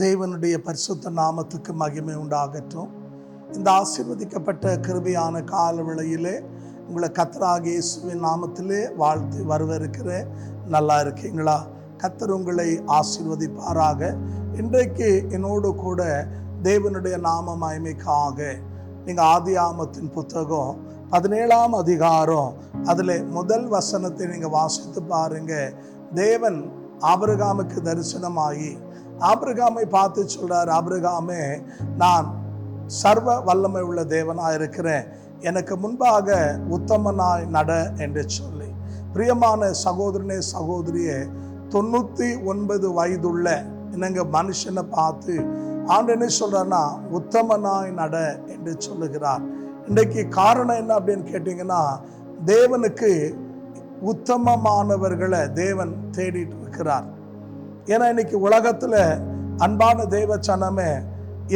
தேவனுடைய பரிசுத்த நாமத்துக்கு மகிமை உண்டாகட்டும். இந்த ஆசீர்வதிக்கப்பட்ட கிருபையான கால வேளையிலே உங்களை கர்த்தராகிய இயேசுவின் நாமத்திலே வாழ்த்து வரவேற்கிறேன். நல்லா இருக்கீங்களா? கர்த்தர் உங்களை ஆசீர்வதிப்பாராக. இன்றைக்கு என்னோடு கூட தேவனுடைய நாம மகிமைக்காக நீங்கள் ஆதியாகமத்தின் புத்தகம் 17ஆம் அதிகாரம் அதில் முதல் வசனத்தை நீங்கள் வாசித்து பாருங்க. தேவன் ஆபிரகாமுக்கு தரிசனமாகி ஆபிரகாமை பார்த்து சொல்றார், ஆபிரகாமே, நான் சர்வ வல்லமை உள்ள தேவனாக இருக்கிறேன், எனக்கு முன்பாக உத்தமனாய் நட என்று சொல்லி. பிரியமான சகோதரனே சகோதரியே, 99 வயதுள்ள என்னங்க மனுஷனை பார்த்து ஆண்டு என்ன சொல்றாருன்னா உத்தமனாய் நட என்று சொல்லுகிறார். இன்றைக்கு காரணம் என்ன அப்படின்னு கேட்டீங்கன்னா, தேவனுக்கு உத்தமமானவர்களை தேவன் தேடிட்டு இருக்கிறார். ஏன்னா இன்னைக்கு உலகத்துல அன்பான தேவ சனமே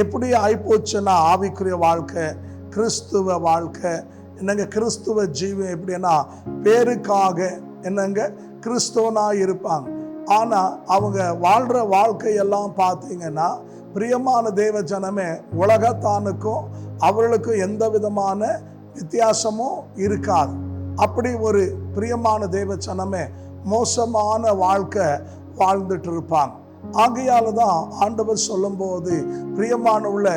எப்படி ஆயிப்போச்சுன்னா, ஆவிக்குரிய வாழ்க்கை, கிறிஸ்துவ வாழ்க்கை, என்னங்க கிறிஸ்துவ ஜீவன் எப்படின்னா பேருக்காக என்னங்க கிறிஸ்துவனா இருப்பாங்க. ஆனா அவங்க வாழ்ற வாழ்க்கையெல்லாம் பார்த்தீங்கன்னா, பிரியமான தேவ ஜனமே, உலகத்தானுக்கும் அவர்களுக்கும் எந்த விதமான வித்தியாசமும் இருக்காது. அப்படி ஒரு பிரியமான தேவ ஜனமே மோசமான வாழ்க்கை வாழ்ந்துட்டு இருப்பாங்க. ஆகையால தான் ஆண்டவர் சொல்லும்போது, பிரியமான உள்ள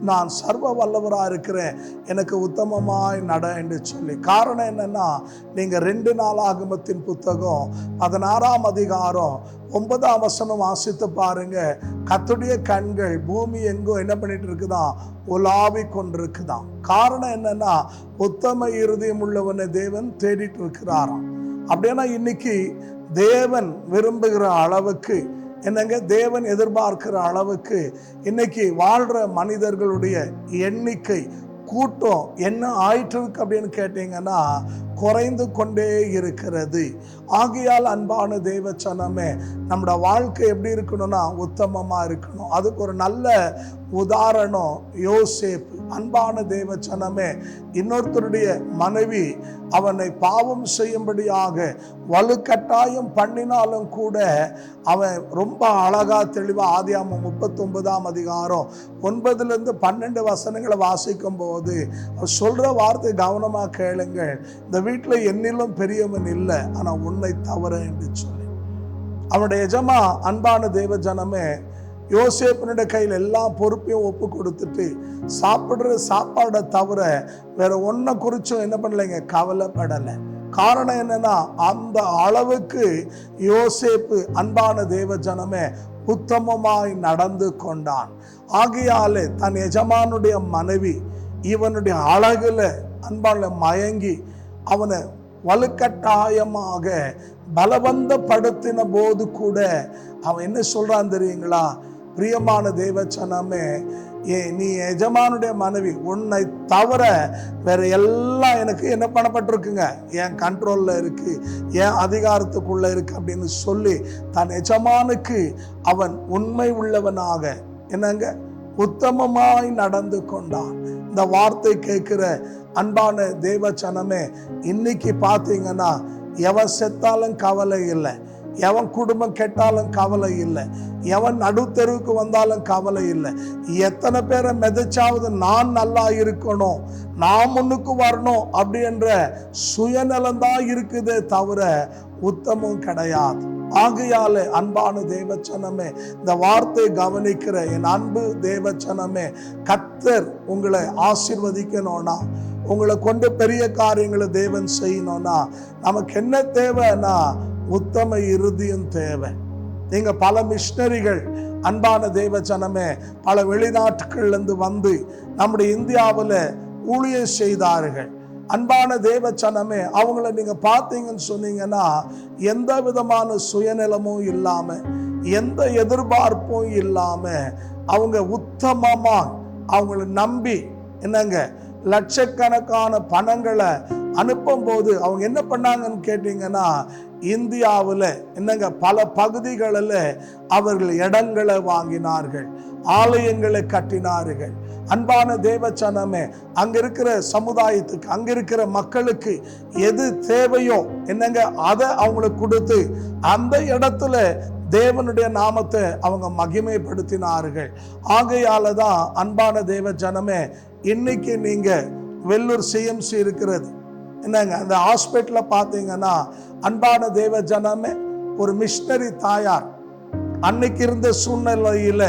நான் சர்வ வல்லவராக இருக்கிறேன், எனக்கு உத்தமமாய் நட என்று சொல்லி. காரணம் என்னன்னா, நீங்க 2 நாளாகமத்தின் புத்தகம் 16ஆம் அதிகாரம் 9ஆம் வசனம் வாசித்து பாருங்க. கர்த்தருடைய கண்கள் பூமி எங்கோ என்ன பண்ணிட்டு இருக்குதான், உலாவி கொண்டிருக்குதான். காரணம் என்னன்னா, உத்தம இருதயம் உள்ளவனை தேவன் தேடிட்டு இருக்கிறாராம். அப்படின்னா இன்னைக்கு தேவன் விரும்புகிற அளவுக்கு, என்னங்க தேவன் எதிர்பார்க்கிற அளவுக்கு இன்னைக்கு வாழ்ற மனிதர்களுடைய எண்ணிக்கை கூட்டம் என்ன ஆயிட்டு இருக்கு அப்படின்னு கேட்டீங்கன்னா, குறைந்து கொண்டே இருக்கிறது. ஆகையால் அன்பான தேவ சனமே, நம்மளோட வாழ்க்கை எப்படி இருக்கணும்னா உத்தமமா இருக்கணும். அதுக்கு ஒரு நல்ல உதாரணம் யோசேப்பு. அன்பான தேவ சனமே, இன்னொருத்தருடைய மனைவி அவனை பாவம் செய்யும்படியாக வலுக்கட்டாயம் பண்ணினாலும் கூட அவன் ரொம்ப அழகா தெளிவா ஆதியாகமம் 39ஆம் அதிகாரம் 9லிருந்து 12 வசனங்களை வாசிக்கும் போது சொல்ற வார்த்தை கவனமா கேளுங்கள். இந்த வீட்டில் என்னிலும் பெரியவன் இல்லை, ஆனா உன்னை தவற என்று சொல்லி அவனுடைய எஜமா அன்பான தேவ ஜனமே யோசேப்பினுடைய கையில் எல்லா பொறுப்பையும் ஒப்பு கொடுத்துட்டு சாப்பிடுற சாப்பாடை தவிர வேற ஒன்றை குறிச்சும் என்ன பண்ணலைங்க, கவலைப்படலை. காரணம் என்னன்னா, அந்த அளவுக்கு யோசேப்பு அன்பான தேவ ஜனமே உத்தமமாய் நடந்து கொண்டான். ஆகையாலே தன் எஜமானுடைய மனைவி இவனுடைய அழகுல அன்பால மயங்கி அவனை வலுக்கட்டாயமாக பலவந்தப்படுத்தின போது கூட அவன் என்ன சொல்றான் தெரியுங்களா? பிரியமான தேவச்சனமே, நீ எஜமானுடைய மனைவி, உன்னை தவிர வேற எல்லாம் எனக்கு என்ன பண்ணப்பட்டிருக்குங்க, என் கண்ட்ரோல்ல இருக்கு, என் அதிகாரத்துக்குள்ள இருக்கு அப்படின்னு சொல்லி தன் எஜமானுக்கு அவன் உண்மை உள்ளவனாக என்னங்க உத்தமமாய் நடந்து கொண்டான். இந்த வார்த்தை கேட்கிற அன்பான தேவச்சனமே, இன்னைக்கு பார்த்தீங்கன்னா எவன் செத்தாலும் கவலை இல்லை, எவன் குடும்பம் கெட்டாலும் கவலை இல்லை, எவன் நடுத்தெருவுக்கு வந்தாலும் கவலை இல்லை. எத்தனை பேரை மெதிச்சாவது நான் நல்லா இருக்கணும், நான் முன்னுக்கு வரணும் அப்படின்ற சுயநலம்தான் இருக்குதே தவிர உத்தமும் கிடையாது. ஆகையாலே அன்பான தேவச்சனமே, இந்த வார்த்தை கவனிக்கிற என் அன்பு தேவச்சனமே, கர்த்தர் உங்களை ஆசீர்வதிக்கணும்னா, உங்களை கொண்டு பெரிய காரியங்களை தேவன் செய்யணும்னா நமக்கு என்ன தேவைன்னா உத்தம இருதயம் தேவை. நீங்க பல மிஷனரிகள் அன்பான தேவச்சனமே பல வெளிநாட்டுகள்லேருந்து வந்து நம்முடைய இந்தியாவில் ஊழியம் செய்தார்கள். அன்பான தேவச்சனமே, அவங்கள நீங்க பார்த்தீங்கன்னு சொன்னீங்கன்னா எந்த விதமான சுயநலமும் இல்லாம, எந்த எதிர்பார்ப்பும் இல்லாம, அவங்க உத்தமமா அவங்கள நம்பி என்னங்க லட்சக்கணக்கான பணங்களை அனுப்பும் போது அவங்க என்ன பண்ணாங்கன்னு கேட்டீங்கன்னா, இந்தியாவில் என்னங்க பல பகுதிகளில் அவர்கள் இடங்களை வாங்கினார்கள், ஆலயங்களை கட்டினார்கள். அன்பான தேவச்சனமே, அங்க இருக்கிற சமுதாயத்துக்கு, அங்க இருக்கிற மக்களுக்கு எது தேவையோ என்னங்க அதை அவங்களுக்கு கொடுத்து அந்த இடத்துல தேவனுடைய நாமத்தை அவங்க மகிமைப்படுத்தினார்கள். ஆகையால தான் அன்பான தேவ ஜனமே, இன்னைக்கு நீங்க வெள்ளூர் சிஎம்சி இருக்கிறது என்னங்க, அந்த ஹாஸ்பிட்டலில் பார்த்தீங்கன்னா அன்பான தேவ ஜனமே, ஒரு மிஷனரி தாயார் அன்னைக்கு இருந்த சூழ்நிலையில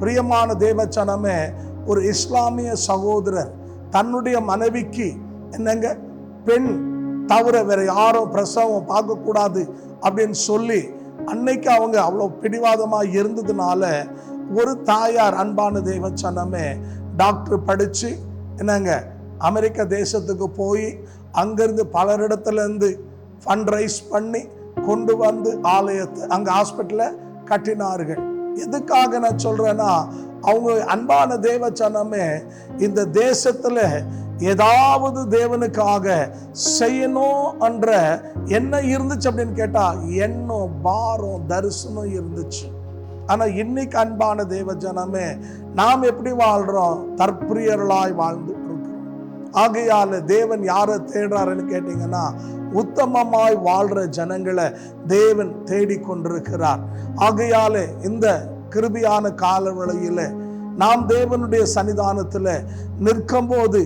பிரியமான தேவ ஜனமே, ஒரு இஸ்லாமிய சகோதரர் தன்னுடைய மனைவிக்கு என்னங்க பெண் தவிர வேற யாரும் பிரசவம் பார்க்கக்கூடாது அப்படின்னு சொல்லி அன்னைக்கு அவங்க அவ்வளோ பிடிவாதமாக இருந்ததுனால ஒரு தாயார் அன்பான தேவ ஜனமே டாக்டர் படித்து என்னங்க அமெரிக்க தேசத்துக்கு போய் அங்கேருந்து பலரிடத்துலேருந்து ஃபண்ட் ரைஸ் பண்ணி கொண்டு வந்து ஆலயத்தை அங்கே ஹாஸ்பிட்டலை கட்டினார்கள். எதுக்காக நான் சொல்கிறேன்னா, அவங்க அன்பான தேவ ஜனமே இந்த தேசத்தில் ஏதாவது தேவனுக்காக செய்யணும் என்ற என்ன இருந்துச்சு அப்படின்னு கேட்டால் எண்ணம், பாரம், தரிசனம் இருந்துச்சு. ஆனால் இன்னைக்கு அன்பான தேவ ஜனமே, நாம் எப்படி வாழ்கிறோம்? தற்பிரியர்களாய் வாழ்ந்துட்டு இருக்கிறோம். ஆகையால் தேவன் யாரை தேடுறாருன்னு கேட்டீங்கன்னா, உத்தமமாய் வாழ்கிற ஜனங்களை தேவன் தேடிக்கொண்டிருக்கிறார். ஆகையாலே இந்த கிருபியான காலவேளையில் நாம் தேவனுடைய சன்னிதானத்தில் நிற்கும் போது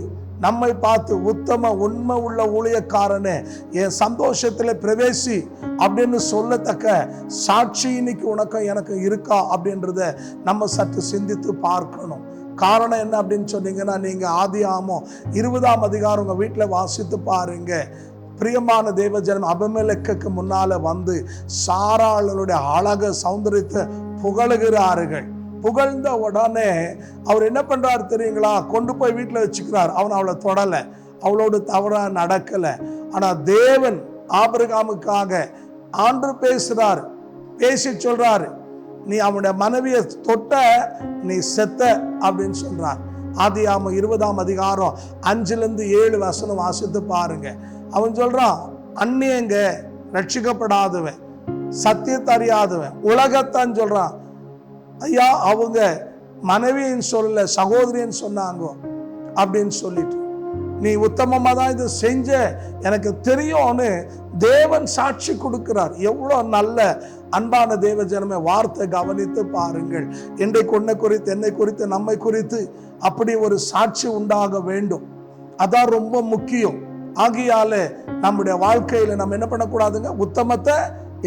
நம்மை பார்த்து உத்தம உண்மை உள்ள ஊழியக்காரனே, என் சந்தோஷத்தில் பிரவேசி அப்படின்னு சொல்லத்தக்க சாட்சி இன்னைக்கு உனக்கும் எனக்கு இருக்கா அப்படின்றத நம்ம சற்று சிந்தித்து பார்க்கணும். காரணம் என்ன அப்படின்னு சொன்னீங்கன்னா, நீங்கள் ஆதியாகமம் 20ஆம் அதிகாரம் உங்கள் வீட்டில் வாசித்து பாருங்க. பிரியமான தேவஜனம் அபிமெலேக்குக்கு முன்னால வந்து சாராளுடைய அழக சௌந்தரியத்தை புகழுகிறார்கள். புகழ்ந்த உடனே அவர் என்ன பண்றாரு தெரியுங்களா? கொண்டு போய் வீட்டில் வச்சுக்கிறார். அவன் அவளை தொடலை, அவளோடு தவறா நடக்கலை. ஆனால் தேவன் ஆபிரகாமுக்காக ஆண்டு பேசுறாரு, பேசி சொல்றாரு, நீ அவனுடைய மனைவியை தொட்ட நீ செத்த அப்படின்னு சொல்றார். ஆதியாகமம் 20ஆம் அதிகாரம் 5-7 வசனம் வாசித்து பாருங்க. அவன் சொல்றான், அந்நியங்க, ரட்சிக்கப்படாதவன், சத்தியத்தை அறியாதவன், உலகத்தான் சொல்றான். ஐயா, அவங்க மனைவின்னு சொல்ல, சகோதரின்னு சொன்னாங்க அப்படின்னு சொல்லிட்டு, நீ உத்தமமா தான் இது செஞ்ச, எனக்கு தெரியும்னு தேவன் சாட்சி கொடுக்கிறார். எவ்வளோ நல்ல அன்பான தேவ ஜனமே, வார்த்தை கவனித்து பாருங்கள். இன்றைக்கு உன்னை குறித்து, என்னை குறித்து, நம்மை குறித்து அப்படி ஒரு சாட்சி உண்டாக வேண்டும். அதான் ரொம்ப முக்கியம். ஆகையாலே நம்முடைய வாழ்க்கையில் நம்ம என்ன பண்ணக்கூடாதுங்க, உத்தமத்தை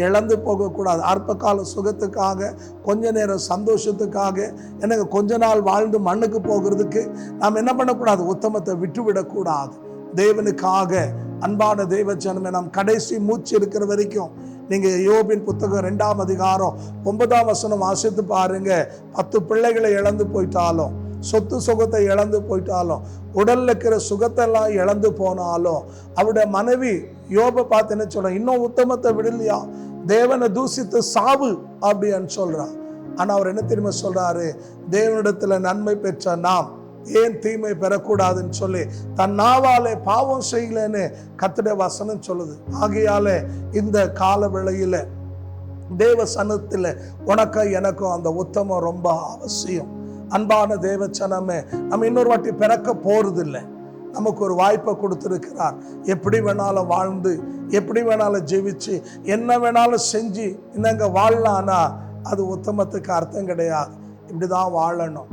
இழந்து போகக்கூடாது. அற்ப கால சுகத்துக்காக, கொஞ்ச நேரம் சந்தோஷத்துக்காக, எனக்கு கொஞ்ச நாள் வாழ்ந்து மண்ணுக்கு போகிறதுக்கு நாம் என்ன பண்ணக்கூடாது, உத்தமத்தை விட்டுவிடக்கூடாது. தேவனுக்காக அன்பான தேவ ஜனமே, நாம் கடைசி மூச்சு இருக்கிற வரைக்கும் நீங்க யோபின் புத்தகம் 2ஆம் அதிகாரம் 9ஆம் வசனம் வாசித்து பாருங்க. 10 பிள்ளைகளை இழந்து போயிட்டாலும், சொத்து சுகத்தை இழந்து போயிட்டாலும், உடல்ல இருக்கிற சுகத்தை எல்லாம் இழந்து போனாலும், அவருடைய மனைவி யோபை பார்த்து என்ன சொல்ற, இன்னும் உத்தமத்தை விடலையா, தேவனை தூசித்து சாவு அப்படின்னு சொல்றான். ஆனா அவர் என்ன தெரியுமா சொல்றாரு, தேவனிடத்துல நன்மை பெற்ற நாம் ஏன் தீமை பெறக்கூடாதுன்னு சொல்லி தன் நாவாலே பாவம் செய்யலன்னு கர்த்தருடைய வசனம் சொல்லுது. ஆகையாலே இந்த கால வேளையில தேவ சன்னத்தில் உனக்கும் எனக்கும் அந்த உத்தமம் ரொம்ப அவசியம். அன்பான தேவச்சனமே, நம்ம இன்னொரு வாட்டி பிறக்க போறதில்லை. நமக்கு ஒரு வாய்ப்பை கொடுத்துருக்கிறார். எப்படி வேணாலும் வாழ்ந்து, எப்படி வேணாலும் ஜெபிச்சு, என்ன வேணாலும் செஞ்சு இன்னங்க வாழலான்னா அது உத்தமத்துக்கு அர்த்தம் கிடையாது. இப்படிதான் வாழணும்.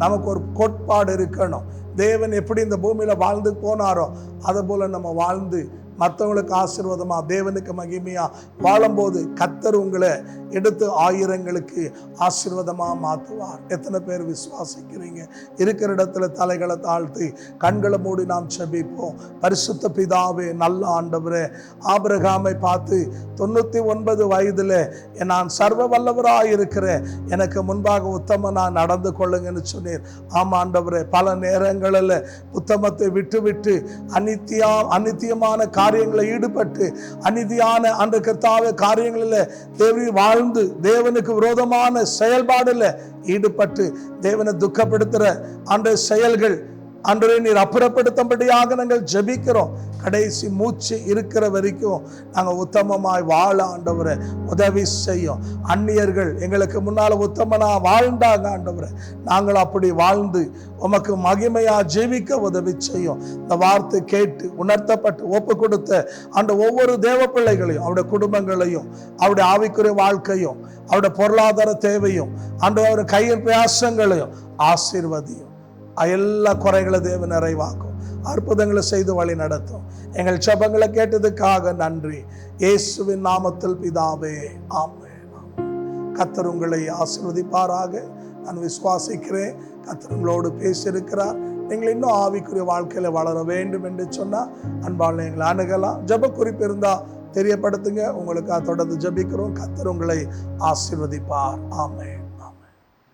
நமக்கு ஒரு கோட்பாடு இருக்கணும். தேவன் எப்படி இந்த பூமியில வாழ்ந்து போனாரோ அதை போல நம்ம வாழ்ந்து மற்றவங்களுக்கு ஆசீர்வாதமா, தேவனுக்கு மகிமையா வாழும்போது கர்த்தர் உங்களை எடுத்து ஆயிரங்களுக்கு ஆசீர்வாதமா மாற்றுவார். எத்தனை பேர் விசுவாசிக்கிறீங்க? இருக்கிற இடத்துல தலைகளை தாழ்த்தி கண்களை மூடி நாம் செபிப்போம். பரிசுத்த பிதாவே, நல்ல ஆண்டவரே, ஆபிரகாமை பார்த்து 99 வயதில் நான் சர்வ வல்லவராக இருக்கிறேன், எனக்கு முன்பாக உத்தம நான் நடந்து கொள்ளுங்கன்னு சொன்னீர். ஆமா ஆண்டவரே, பல நேரங்களில் உத்தமத்தை விட்டு விட்டு அநித்தியமான காரியங்களை ஈடுபட்டு அநீதியான அந்த கர்த்தாவே காரியங்களில் தேவி வாழ்ந்து தேவனுக்கு விரோதமான செயல்பாடுல ஈடுபட்டு தேவனை துக்கப்படுத்துற அந்த செயல்கள் அன்றே நீர் அப்புறப்படுத்தும்படியாக நாங்கள் ஜெபிக்கிறோம். கடைசி மூச்சு இருக்கிற வரைக்கும் நாங்கள் உத்தமமாய் வாழ ஆண்டவரை உதவி செய்யும். அந்நியர்கள் எங்களுக்கு முன்னால் உத்தமனா வாழ்ந்தாங்க ஆண்டவரை, நாங்கள் அப்படி வாழ்ந்து உமக்கு மகிமையா ஜீவிக்க உதவி செய்யும். இந்த வார்த்தை கேட்டு உணர்த்தப்பட்டு ஒப்பு கொடுத்த அந்த ஒவ்வொரு தேவ பிள்ளைகளையும், அவருடைய குடும்பங்களையும், அவருடைய ஆவிக்குரிய வாழ்க்கையும், அவருடைய பொருளாதார தேவையும், அவருடைய கையில் பிரயாசங்களையும் ஆசீர்வதியும். எல்லா குறைகளை தேவன் நிறைவாக்கும், அற்புதங்களை செய்து வழி நடத்தும். எங்கள் ஜெபங்களை கேட்டதுக்காக நன்றி. இயேசுவின் நாமத்தில் பிதாவே, ஆமென். கர்த்தர் உங்களை ஆசீர்வதிப்பாராக. நான் விசுவாசிக்கிறேன் கர்த்தர் உங்களோடு பேசியிருக்கிறார். நீங்கள் இன்னும் ஆவிக்குரிய வாழ்க்கையில வளர வேண்டும் என்று சொன்னால் அன்பால் எங்களை அணுகலாம். ஜெப குறிப்பு இருந்தால் தெரியப்படுத்துங்க, உங்களுக்கு தொடர்ந்து ஜெபிக்கிறோம். கர்த்தர் உங்களை ஆசீர்வதிப்பார். ஆமென்.